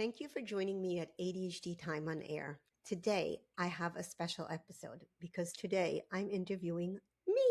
Thank you for joining me at ADHD Time on Air. Today, I have a special episode because today I'm interviewing me,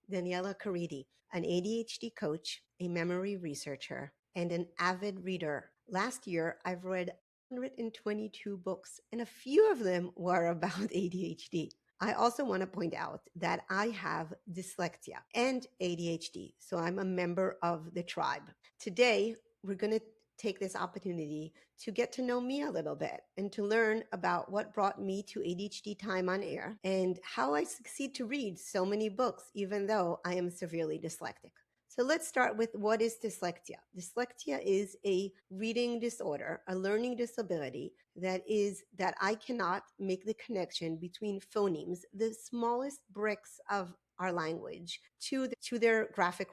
Daniella Karidi, an ADHD coach, a memory researcher, and an avid reader. Last year, I've read 122 books, and a few of them were about ADHD. I also want to point out that I have dyslexia and ADHD, so I'm a member of the tribe. Today, we're going to take this opportunity to get to know me a little bit and to learn about what brought me to ADHD Time on Air and how I succeed to read so many books, even though I am severely dyslexic. So let's start with what is dyslexia. Dyslexia is a reading disorder, a learning disability that I cannot make the connection between phonemes, the smallest bricks of our language, to their graphic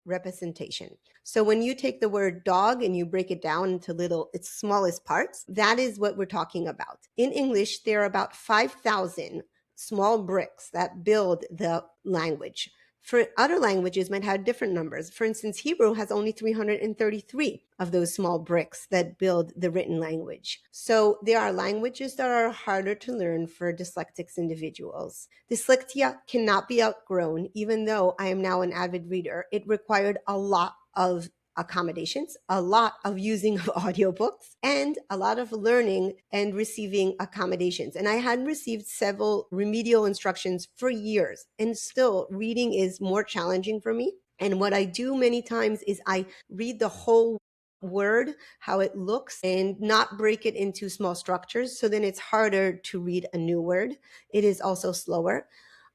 representation. So when you take the word dog and you break it down into its smallest parts, that is what we're talking about. In English, there are about 5,000 small bricks that build the language. For other languages might have different numbers. For instance, Hebrew has only 333 of those small bricks that build the written language. So there are languages that are harder to learn for dyslexic individuals. Dyslexia cannot be outgrown, even though I am now an avid reader. It required a lot of accommodations, a lot of using of audiobooks, and a lot of learning and receiving accommodations. And I had received several remedial instructions for years, and still reading is more challenging for me. And what I do many times is I read the whole word, how it looks, and not break it into small structures. So then it's harder to read a new word. It is also slower.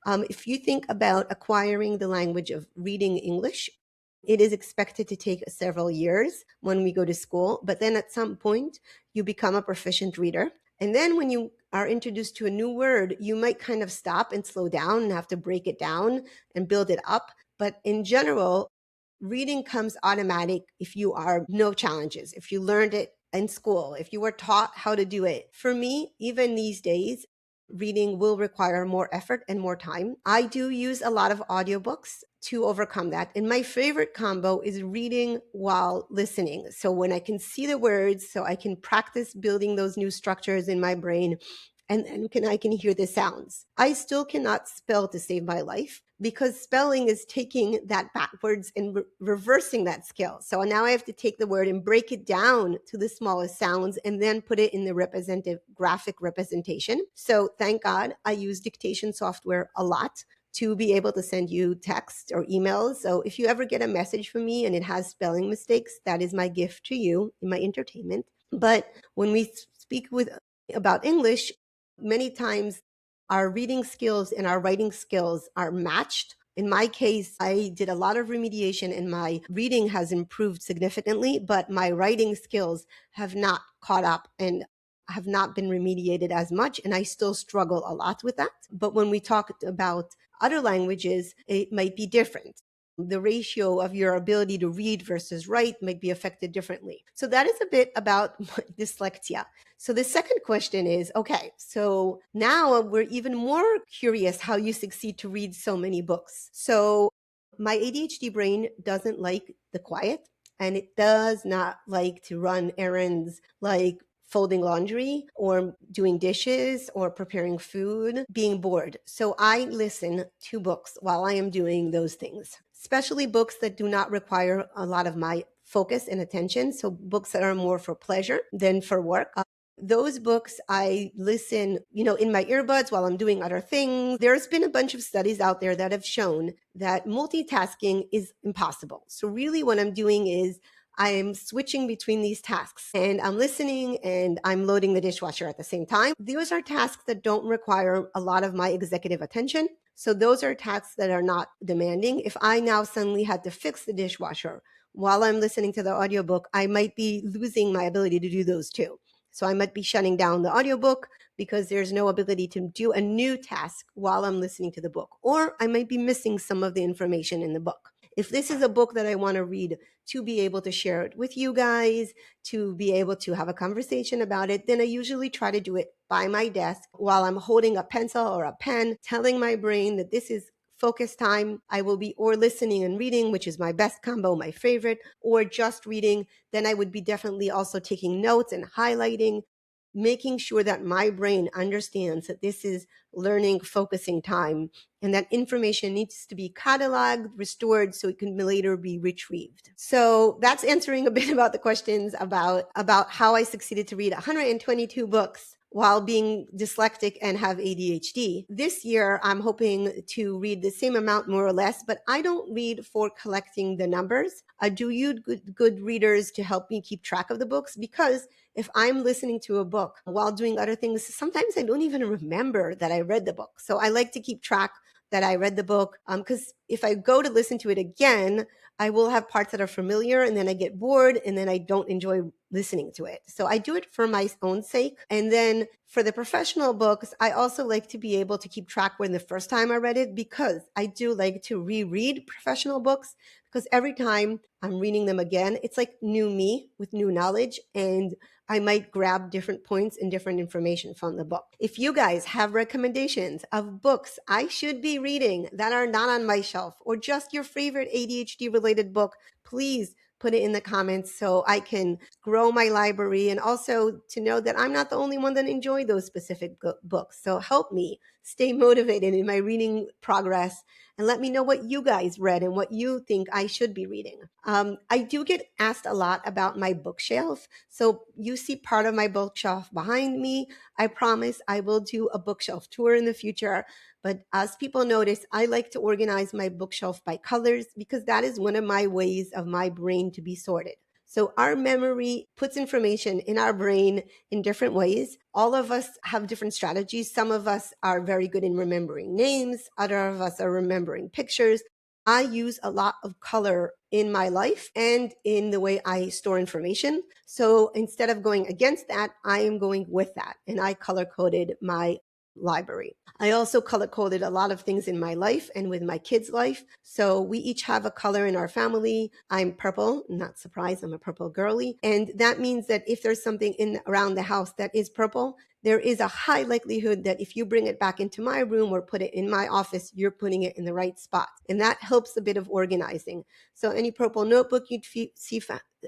If you think about acquiring the language of reading English, it is expected to take several years when we go to school, but then at some point you become a proficient reader. And then when you are introduced to a new word, you might kind of stop and slow down and have to break it down and build it up. But in general, reading comes automatic if you are no challenges, if you learned it in school, if you were taught how to do it. For me, even these days, reading will require more effort and more time. I do use a lot of audiobooks to overcome that. And my favorite combo is reading while listening. So when I can see the words, so I can practice building those new structures in my brain, and then I can hear the sounds. I still cannot spell to save my life because spelling is taking that backwards and reversing that skill. So now I have to take the word and break it down to the smallest sounds and then put it in the representative graphic representation. So thank God I use dictation software a lot to be able to send you text or emails. So if you ever get a message from me and it has spelling mistakes, that is my gift to you in my entertainment. But when we speak about English, many times our reading skills and our writing skills are matched. In my case, I did a lot of remediation and my reading has improved significantly, but my writing skills have not caught up and have not been remediated as much. And I still struggle a lot with that. But when we talk about other languages, it might be different. The ratio of your ability to read versus write might be affected differently. So that is a bit about dyslexia. So the second question is, okay, so now we're even more curious how you succeed to read so many books. So my ADHD brain doesn't like the quiet, and it does not like to run errands like folding laundry or doing dishes or preparing food, being bored. So I listen to books while I am doing those things, especially books that do not require a lot of my focus and attention. So books that are more for pleasure than for work. Those books I listen, in my earbuds while I'm doing other things. There's been a bunch of studies out there that have shown that multitasking is impossible. So really what I'm doing is I'm switching between these tasks and I'm listening and I'm loading the dishwasher at the same time. Those are tasks that don't require a lot of my executive attention. So those are tasks that are not demanding. If I now suddenly had to fix the dishwasher while I'm listening to the audiobook, I might be losing my ability to do those too. So I might be shutting down the audiobook because there's no ability to do a new task while I'm listening to the book. Or I might be missing some of the information in the book. If this is a book that I want to read to be able to share it with you guys, to be able to have a conversation about it, then I usually try to do it by my desk while I'm holding a pencil or a pen, telling my brain that this is focus time, I will be or listening and reading, which is my best combo, my favorite, or just reading. Then I would be definitely also taking notes and highlighting, making sure that my brain understands that this is learning focusing time and that information needs to be cataloged, restored, so it can later be retrieved. So that's answering a bit about the questions about how I succeeded to read 122 books while being dyslexic and have ADHD. This year, I'm hoping to read the same amount, more or less, but I don't read for collecting the numbers. I do use good readers to help me keep track of the books, because if I'm listening to a book while doing other things, sometimes I don't even remember that I read the book. So I like to keep track that I read the book, because if I go to listen to it again, I will have parts that are familiar and then I get bored and then I don't enjoy listening to it. So I do it for my own sake. And then for the professional books, I also like to be able to keep track when the first time I read it, because I do like to reread professional books, because every time I'm reading them again, it's like new me with new knowledge, and I might grab different points and different information from the book. If you guys have recommendations of books I should be reading that are not on my shelf, or just your favorite ADHD related book, please put it in the comments so I can grow my library, and also to know that I'm not the only one that enjoy those specific books. So help me stay motivated in my reading progress, and let me know what you guys read and what you think I should be reading. I do get asked a lot about my bookshelf. So you see part of my bookshelf behind me. I promise I will do a bookshelf tour in the future. But as people notice, I like to organize my bookshelf by colors, because that is one of my ways of my brain to be sorted. So our memory puts information in our brain in different ways. All of us have different strategies. Some of us are very good in remembering names. Other of us are remembering pictures. I use a lot of color in my life and in the way I store information. So instead of going against that, I am going with that. And I color coded my library. I also color coded a lot of things in my life and with my kids' life. So we each have a color in our family. I'm purple, not surprised, I'm a purple girly. And that means that if there's something in around the house that is purple, there is a high likelihood that if you bring it back into my room or put it in my office, you're putting it in the right spot. And that helps a bit of organizing. So any purple notebook you'd see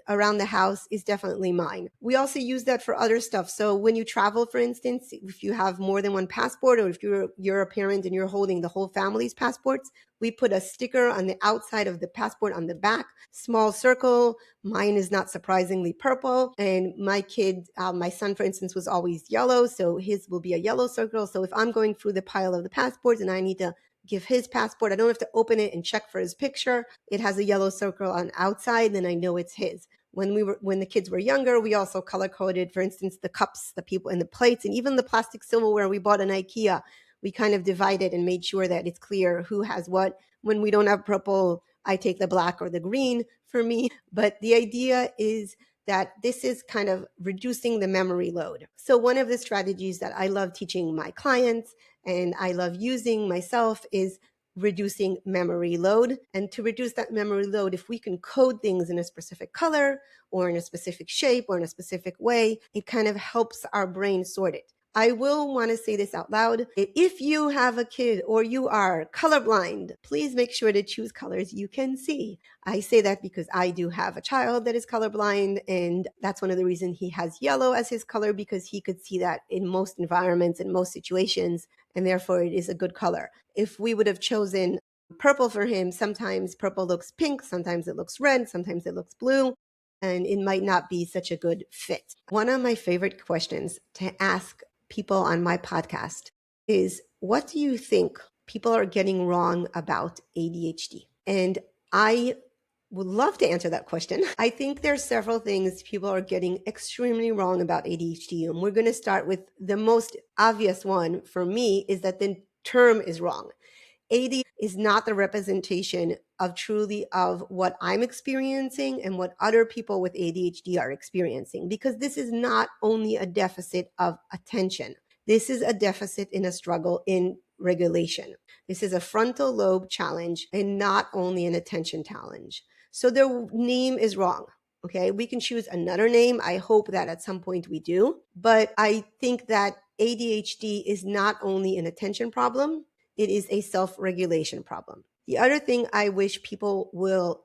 around the house is definitely mine. We also use that for other stuff. So when you travel, for instance, if you have more than one passport, or if you're a parent and you're holding the whole family's passports, we put a sticker on the outside of the passport on the back, small circle. Mine is not surprisingly purple. And my kid, my son, for instance, was always yellow. So his will be a yellow circle. So if I'm going through the pile of the passports and I need to give his passport, I don't have to open it and check for his picture. It has a yellow circle on outside, then I know it's his. When the kids were younger, we also color coded, for instance, the cups, the people, and the plates, and even the plastic silverware we bought in IKEA. We kind of divided and made sure that it's clear who has what. When we don't have purple, I take the black or the green for me. But the idea is that this is kind of reducing the memory load. So one of the strategies that I love teaching my clients and I love using myself is reducing memory load. And to reduce that memory load, if we can code things in a specific color or in a specific shape or in a specific way, it kind of helps our brain sort it. I will want to say this out loud. If you have a kid or you are colorblind, please make sure to choose colors you can see. I say that because I do have a child that is colorblind, and that's one of the reasons he has yellow as his color, because he could see that in most environments, in most situations, and therefore it is a good color. If we would have chosen purple for him, sometimes purple looks pink, sometimes it looks red, sometimes it looks blue, and it might not be such a good fit. One of my favorite questions to ask people on my podcast is, what do you think people are getting wrong about ADHD? And I would love to answer that question. I think there's several things people are getting extremely wrong about ADHD. And we're going to start with the most obvious one for me, is that the term is wrong. ADHD is not the representation of truly of what I'm experiencing and what other people with ADHD are experiencing, because this is not only a deficit of attention. This is a deficit in a struggle in regulation. This is a frontal lobe challenge and not only an attention challenge. So the name is wrong. Okay, we can choose another name. I hope that at some point we do. But I think that ADHD is not only an attention problem, It is a self-regulation problem. The other thing I wish people will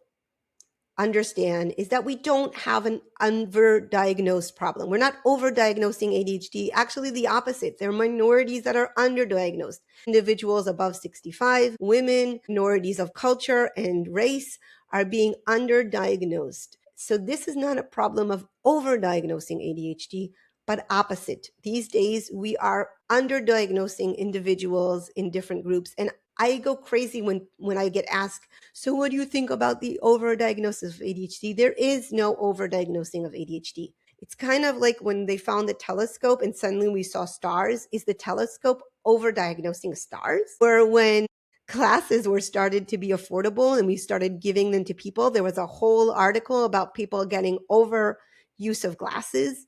understand is that we don't have an underdiagnosed problem. We're not overdiagnosing ADHD. Actually, the opposite. There are minorities that are underdiagnosed. Individuals above 65, women, minorities of culture and race are being underdiagnosed. So this is not a problem of overdiagnosing ADHD, but opposite. These days, we are underdiagnosing individuals in different groups. And I go crazy when I get asked, so what do you think about the overdiagnosis of ADHD? There is no overdiagnosing of ADHD. It's kind of like when they found the telescope and suddenly we saw stars. Is the telescope overdiagnosing stars? Or when classes were started to be affordable and we started giving them to people, there was a whole article about people getting over use of glasses.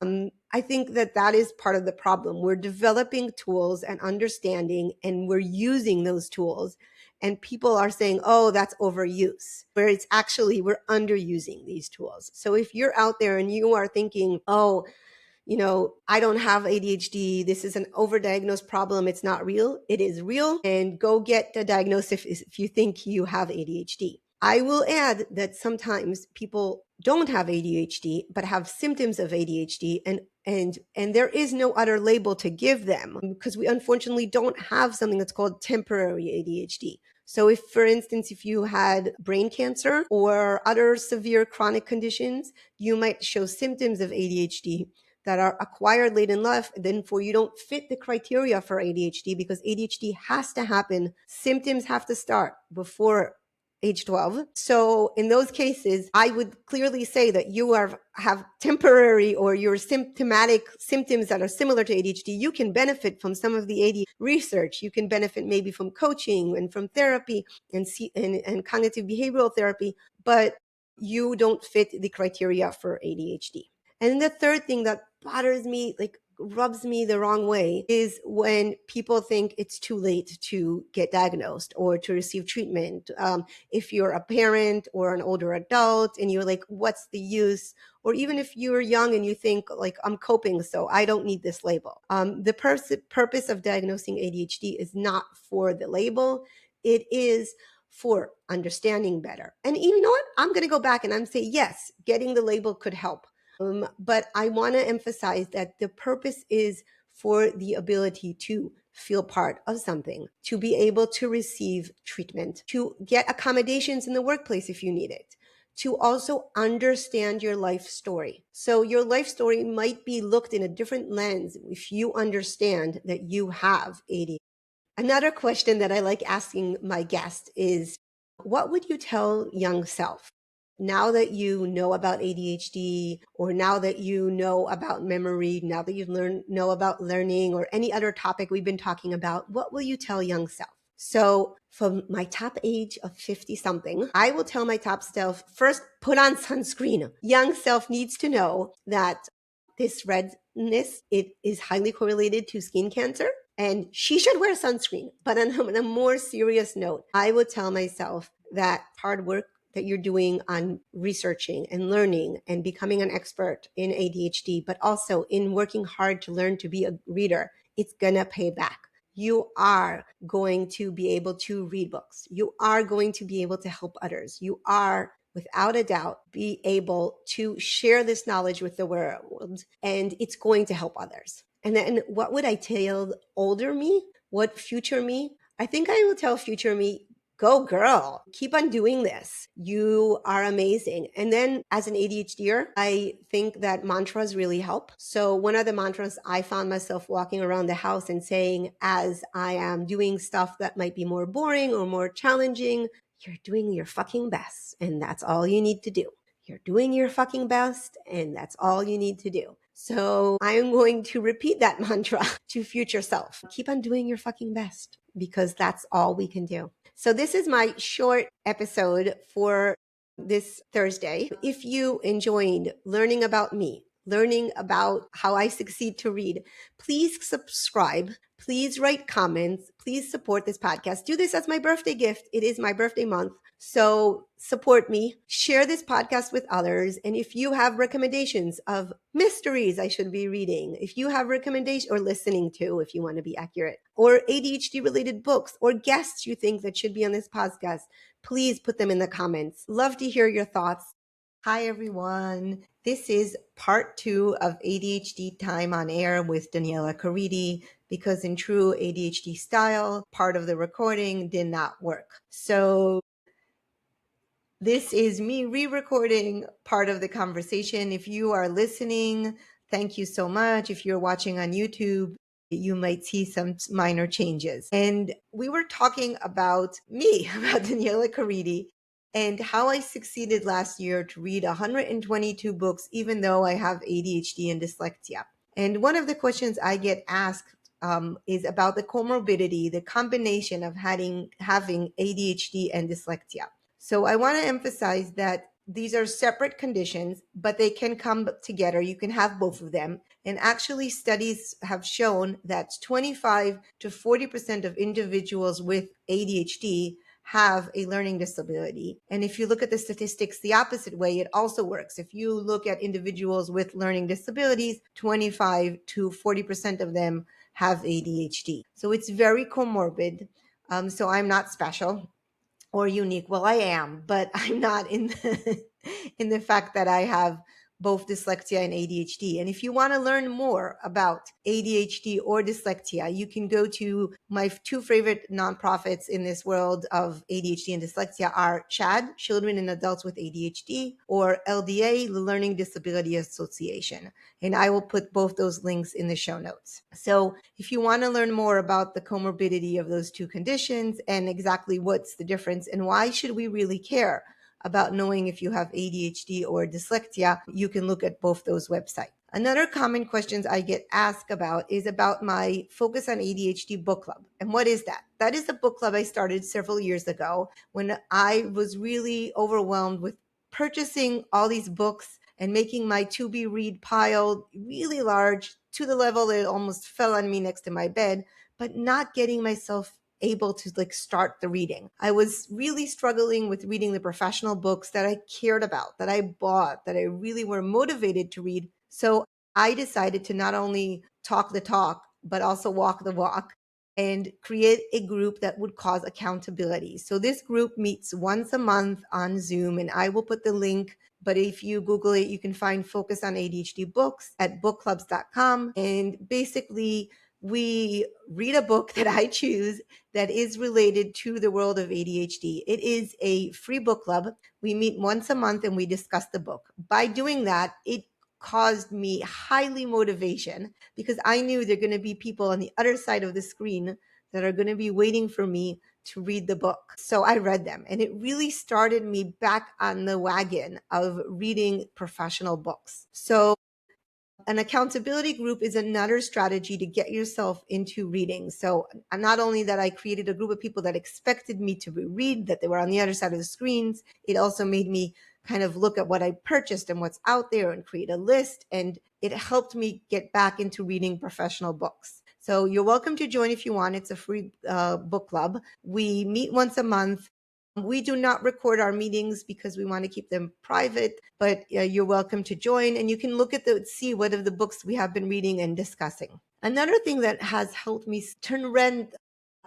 I think that is part of the problem. We're developing tools and understanding, and we're using those tools. And people are saying, oh, that's overuse, where it's actually we're underusing these tools. So if you're out there and you are thinking, oh, I don't have ADHD. This is an overdiagnosed problem. It's not real. It is real. And go get the diagnosis if you think you have ADHD. I will add that sometimes people don't have ADHD, but have symptoms of ADHD, and there is no other label to give them because we unfortunately don't have something that's called temporary ADHD. So if, for instance, if you had brain cancer or other severe chronic conditions, you might show symptoms of ADHD that are acquired late in life, then you don't fit the criteria for ADHD because ADHD has to happen. Symptoms have to start before age 12. So in those cases, I would clearly say that you have temporary or your symptomatic symptoms that are similar to ADHD. You can benefit from some of the ADHD research. You can benefit maybe from coaching and from therapy and cognitive behavioral therapy, but you don't fit the criteria for ADHD. And the third thing that bothers me, rubs me the wrong way, is when people think it's too late to get diagnosed or to receive treatment. If you're a parent or an older adult and you're like, what's the use? Or even if you're young and you think I'm coping, so I don't need this label. The purpose of diagnosing ADHD is not for the label. It is for understanding better. And you know what? I'm going to go back and I'm say, yes, getting the label could help. But I want to emphasize that the purpose is for the ability to feel part of something, to be able to receive treatment, to get accommodations in the workplace if you need it, to also understand your life story. So your life story might be looked in a different lens if you understand that you have ADHD. Another question that I like asking my guests is, what would you tell young self? Now that you know about ADHD, or now that you know about memory, now that you know about learning or any other topic we've been talking about, what will you tell young self? So from my top age of 50 something, I will tell my top self, first, put on sunscreen. Young self needs to know that this redness, it is highly correlated to skin cancer. And she should wear sunscreen. But on a more serious note, I would tell myself that hard work that you're doing on researching and learning and becoming an expert in ADHD, but also in working hard to learn to be a reader, it's gonna pay back. You are going to be able to read books. You are going to be able to help others. You are, without a doubt, be able to share this knowledge with the world, and it's going to help others. And then what would I tell older me? What future me? I think I will tell future me, go girl, keep on doing this. You are amazing. And then as an ADHDer, I think that mantras really help. So one of the mantras I found myself walking around the house and saying, as I am doing stuff that might be more boring or more challenging, you're doing your fucking best. And that's all you need to do. You're doing your fucking best, and that's all you need to do. So I'm going to repeat that mantra to future self. Keep on doing your fucking best, because that's all we can do. So this is my short episode for this Thursday. If you enjoyed learning about me, learning about how I succeed to read, please subscribe. Please write comments. Please support this podcast. Do this as my birthday gift. It is my birthday month. So support me, share this podcast with others. And if you have recommendations of mysteries I should be reading, if you have recommendations or listening to, if you want to be accurate, or ADHD related books or guests you think that should be on this podcast, please put them in the comments. Love to hear your thoughts. Hi, everyone. This is part 2 of ADHD Time on Air with Daniella Karidi, because in true ADHD style, part of the recording did not work. So this is me re-recording part of the conversation. If you are listening, thank you so much. If you're watching on YouTube, you might see some minor changes. And we were talking about me, about Daniella Karidi, and how I succeeded last year to read 122 books, even though I have ADHD and dyslexia. And one of the questions I get asked is about the comorbidity, the combination of having ADHD and dyslexia. So I want to emphasize that these are separate conditions, but they can come together. You can have both of them. And actually, studies have shown that 25 to 40% of individuals with ADHD have a learning disability. And if you look at the statistics the opposite way, it also works. If you look at individuals with learning disabilities, 25 to 40% of them have ADHD. So it's very comorbid. So I'm not special or unique. Well, I am, but I'm not in in the fact that I have both dyslexia and ADHD. And if you want to learn more about ADHD or dyslexia, you can go to my two favorite nonprofits in this world of ADHD and dyslexia are CHAD, Children and Adults with ADHD, or LDA, the Learning Disability Association. And I will put both those links in the show notes. So if you want to learn more about the comorbidity of those two conditions and exactly what's the difference and why should we really care about knowing if you have ADHD or dyslexia, you can look at both those websites. Another common questions I get asked about is about my Focus on ADHD book club. And what is that? That is a book club I started several years ago when I was really overwhelmed with purchasing all these books and making my to be read pile really large to the level that it almost fell on me next to my bed, but not getting myself able to start the reading. I was really struggling with reading the professional books that I cared about, that I bought, that I really were motivated to read. So I decided to not only talk the talk, but also walk the walk and create a group that would cause accountability. So this group meets once a month on Zoom, and I will put the link. But if you Google it, you can find Focus on ADHD Books at bookclubs.com. And basically, we read a book that I choose that is related to the world of ADHD. It is a free book club. We meet once a month and we discuss the book. By doing that, it caused me highly motivation because I knew there are going to be people on the other side of the screen that are going to be waiting for me to read the book. So I read them, and it really started me back on the wagon of reading professional books. So an accountability group is another strategy to get yourself into reading. So not only that I created a group of people that expected me to read, that they were on the other side of the screens, it also made me kind of look at what I purchased and what's out there and create a list. And it helped me get back into reading professional books. So you're welcome to join if you want. It's a free book club. We meet once a month. We do not record our meetings because we want to keep them private, but you're welcome to join, and you can look at see what of the books we have been reading and discussing. Another thing that has helped me turn around,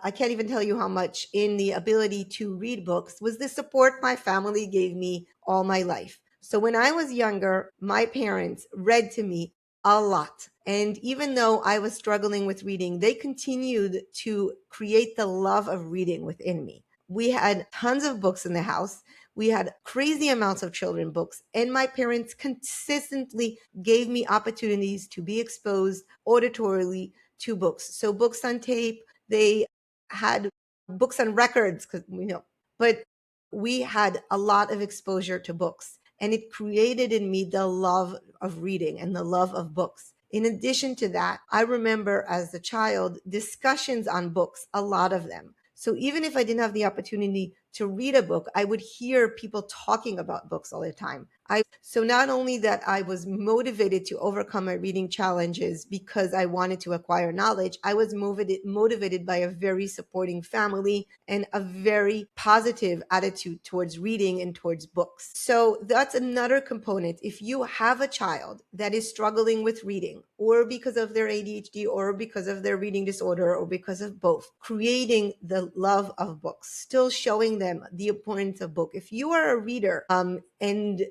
I can't even tell you how much, in the ability to read books was the support my family gave me all my life. So when I was younger, my parents read to me a lot. And even though I was struggling with reading, they continued to create the love of reading within me. We had tons of books in the house. We had crazy amounts of children books, and my parents consistently gave me opportunities to be exposed auditorily to books. So books on tape, they had books on records, but we had a lot of exposure to books, and it created in me the love of reading and the love of books. In addition to that, I remember as a child discussions on books, a lot of them. So even if I didn't have the opportunity to read a book, I would hear people talking about books all the time. So not only that I was motivated to overcome my reading challenges because I wanted to acquire knowledge, I was motivated by a very supporting family and a very positive attitude towards reading and towards books. So that's another component. If you have a child that is struggling with reading, or because of their ADHD, or because of their reading disorder, or because of both, creating the love of books, still showing them the importance of book. If you are a reader and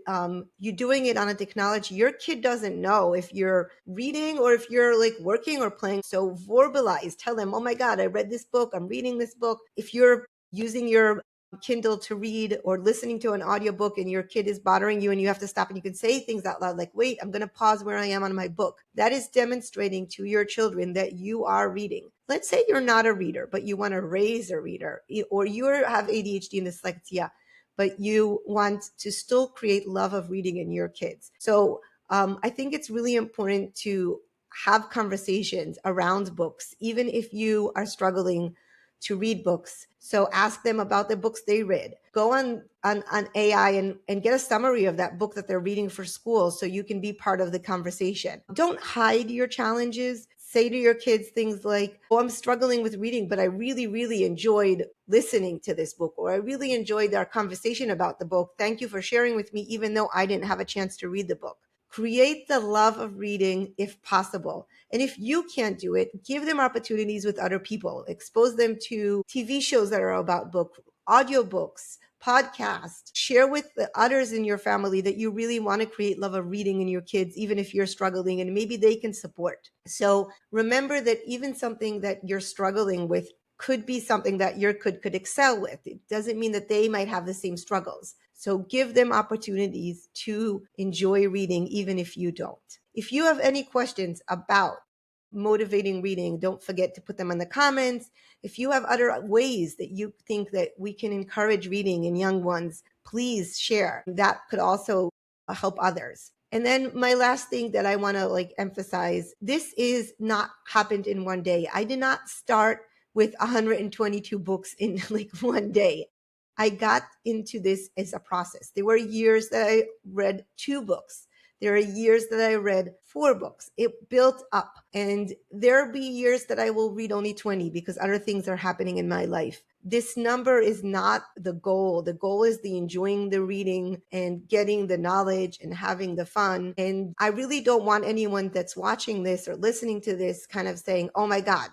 you're doing it on a technology, your kid doesn't know if you're reading or if you're like working or playing. So verbalize, tell them, oh my God, I read this book, I'm reading this book. If you're using your Kindle to read or listening to an audiobook and your kid is bothering you and you have to stop, and you can say things out loud like, wait, I'm going to pause where I am on my book. That is demonstrating to your children that you are reading. Let's say you're not a reader, but you want to raise a reader, or you have ADHD and dyslexia, but you want to still create love of reading in your kids. So I think it's really important to have conversations around books, even if you are struggling to read books. So ask them about the books they read. Go on AI and get a summary of that book that they're reading for school so you can be part of the conversation. Don't hide your challenges. Say to your kids things like, oh, I'm struggling with reading, but I really, really enjoyed listening to this book, or I really enjoyed our conversation about the book. Thank you for sharing with me, even though I didn't have a chance to read the book. Create the love of reading if possible. And if you can't do it, give them opportunities with other people. Expose them to TV shows that are about book, audiobooks, podcasts. Share with the others in your family that you really want to create love of reading in your kids, even if you're struggling, and maybe they can support. So remember that even something that you're struggling with could be something that your kid could excel with. It doesn't mean that they might have the same struggles. So give them opportunities to enjoy reading, even if you don't. If you have any questions about motivating reading, don't forget to put them in the comments. If you have other ways that you think that we can encourage reading in young ones, please share. That could also help others. And then my last thing that I want to emphasize, this is not happened in one day. I did not start with 122 books in one day. I got into this as a process. There were years that I read 2 books. There are years that I read 4 books. It built up. And there'll be years that I will read only 20 because other things are happening in my life. This number is not the goal. The goal is the enjoying the reading and getting the knowledge and having the fun. And I really don't want anyone that's watching this or listening to this kind of saying, oh my God,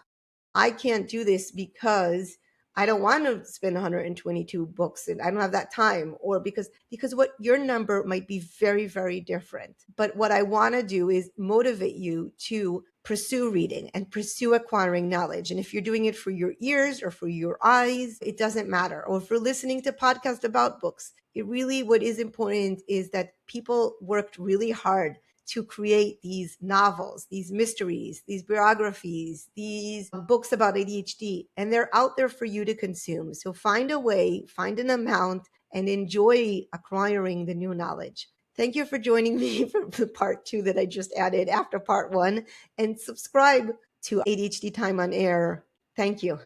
I can't do this because I don't want to spend 122 books and I don't have that time, or because what your number might be very, very different. But what I want to do is motivate you to pursue reading and pursue acquiring knowledge. And if you're doing it for your ears or for your eyes, it doesn't matter. Or if you're listening to podcasts about books, what is important is that people worked really hard to create these novels, these mysteries, these biographies, these books about ADHD, and they're out there for you to consume. So find a way, find an amount, and enjoy acquiring the new knowledge. Thank you for joining me for the part 2 that I just added after part 1, and subscribe to ADHD Time on Air. Thank you.